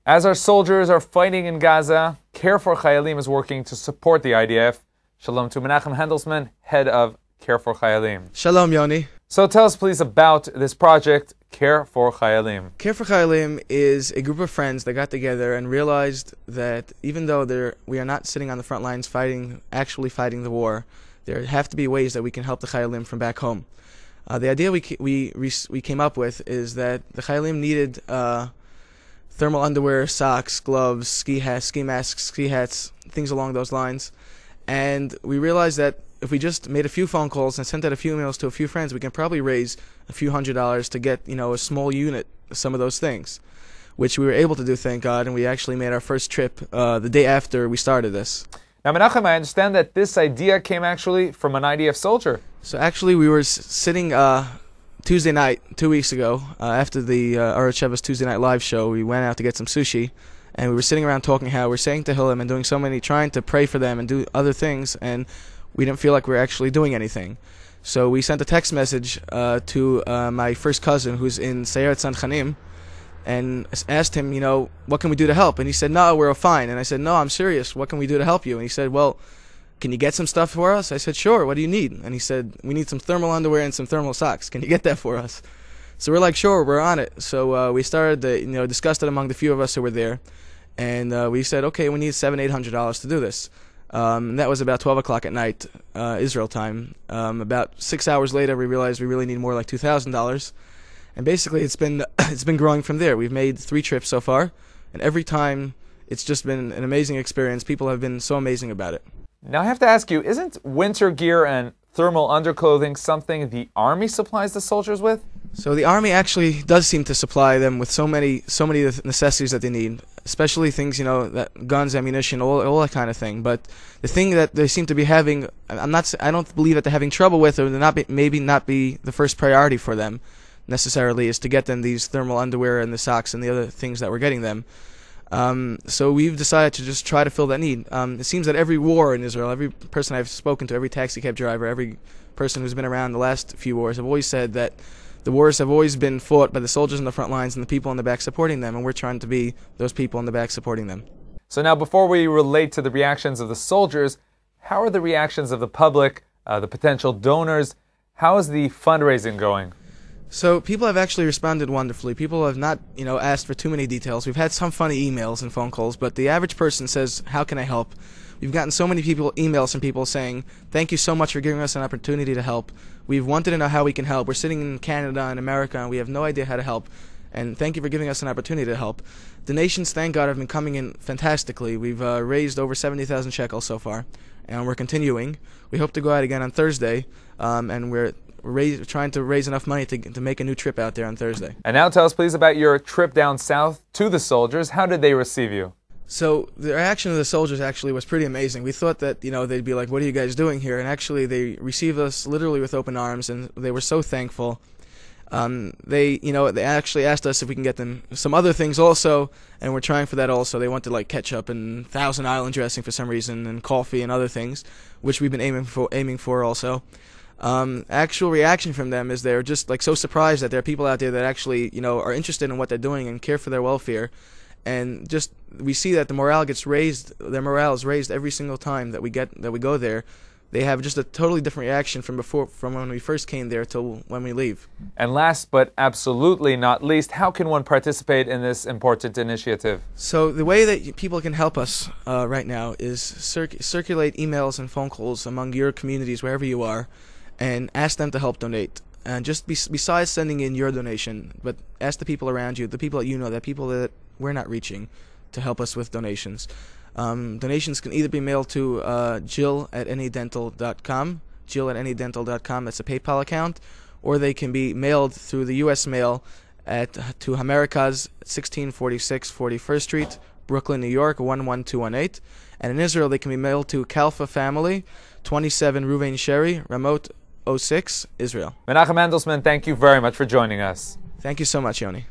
As our soldiers are fighting in Gaza, Care for Chayalim is working to support the IDF. Shalom to Menachem Handelsman, head of Care for Chayalim. Shalom, Yoni. So tell us please about this project, Care for Chayalim. Care for Chayalim is a group of friends that got together and realized that even though we are not sitting on the front lines actually fighting the war, there have to be ways that we can help the Chayalim from back home. The idea we came up with is that the Chayalim needed thermal underwear, socks, gloves, ski masks, ski hats, things along those lines. And we realized that if we just made a few phone calls and sent out a few emails to a few friends, we can probably raise a few $100s to get, a small unit of some of those things, which we were able to do, thank God, and we actually made our first trip the day after we started this. Now, Menachem, I understand that this idea came actually from an IDF soldier. So actually, we were sitting Tuesday night, 2 weeks ago, after the Arutz Sheva's Tuesday Night Live show. We went out to get some sushi, and we were sitting around talking how we're saying Tehillim and doing trying to pray for them and do other things, and we didn't feel like we were actually doing anything. So we sent a text message to my first cousin, who's in Sayeret Sanchanim, and asked him, what can we do to help? And he said, no, we're fine. And I said, no, I'm serious. What can we do to help you? And he said, well, can you get some stuff for us? I said, sure. What do you need? And he said, we need some thermal underwear and some thermal socks. Can you get that for us? So we're like, sure, we're on it. So we started to, discussed it among the few of us who were there. And we said, okay, we need $700-800 to do this. And that was about 12 o'clock at night, Israel time. About 6 hours later, we realized we really need more like $2,000. And basically, it's been growing from there. We've made 3 trips so far. And every time, it's just been an amazing experience. People have been so amazing about it. Now I have to ask you, isn't winter gear and thermal underclothing something the Army supplies the soldiers with? So the Army actually does seem to supply them with so many necessities that they need, especially things, that guns, ammunition, all that kind of thing. But the thing that they seem to be having, I don't believe that they're having trouble with, or maybe not be the first priority for them necessarily, is to get them these thermal underwear and the socks and the other things that we're getting them. So we've decided to just try to fill that need. It seems that every war in Israel, every person I've spoken to, every taxi cab driver, every person who's been around the last few wars have always said that the wars have always been fought by the soldiers in the front lines and the people in the back supporting them, and we're trying to be those people in the back supporting them. So now, before we relate to the reactions of the soldiers, how are the reactions of the public, the potential donors? How is the fundraising going? So people have actually responded wonderfully. People have not, asked for too many details. We've had some funny emails and phone calls, but the average person says, how can I help? We've gotten so many emails from people saying, thank you so much for giving us an opportunity to help. We've wanted to know how we can help. We're sitting in Canada and America, and we have no idea how to help. And thank you for giving us an opportunity to help. Donations, thank God, have been coming in fantastically. We've raised over 70,000 shekels so far, and we're continuing. We hope to go out again on Thursday, and we're trying to raise enough money to make a new trip out there on Thursday. And now tell us please about your trip down south to the soldiers. How did they receive you? So the reaction of the soldiers actually was pretty amazing. We thought that, they'd be like, what are you guys doing here? And actually they received us literally with open arms, and they were so thankful. They actually asked us if we can get them some other things also, and we're trying for that also. They wanted like ketchup and Thousand Island dressing for some reason, and coffee and other things, which we've been aiming for also. Actual reaction from them is they're just like so surprised that there are people out there that actually are interested in what they're doing and care for their welfare, and just we see that the morale gets raised. Their morale is raised every single time that we go there. They have just a totally different reaction from when we first came there till when we leave. And last but absolutely not least, how can one participate in this important initiative? So the way that people can help us right now is circulate emails and phone calls among your communities wherever you are, and ask them to help donate. And just besides sending in your donation, but ask the people around you, the people that the people that we're not reaching, to help us with donations. Donations can either be mailed to Jill@anydental.com, Jill@anydental.com, that's a PayPal account, or they can be mailed through the U.S. mail to Hamerikaz, 1646 41st Street, Brooklyn, New York, 11218. And in Israel, they can be mailed to Kalfa Family, 27 Ruvain Sherry, Ramot 06, Israel. Menachem Handelsman, thank you very much for joining us. Thank you so much, Yoni.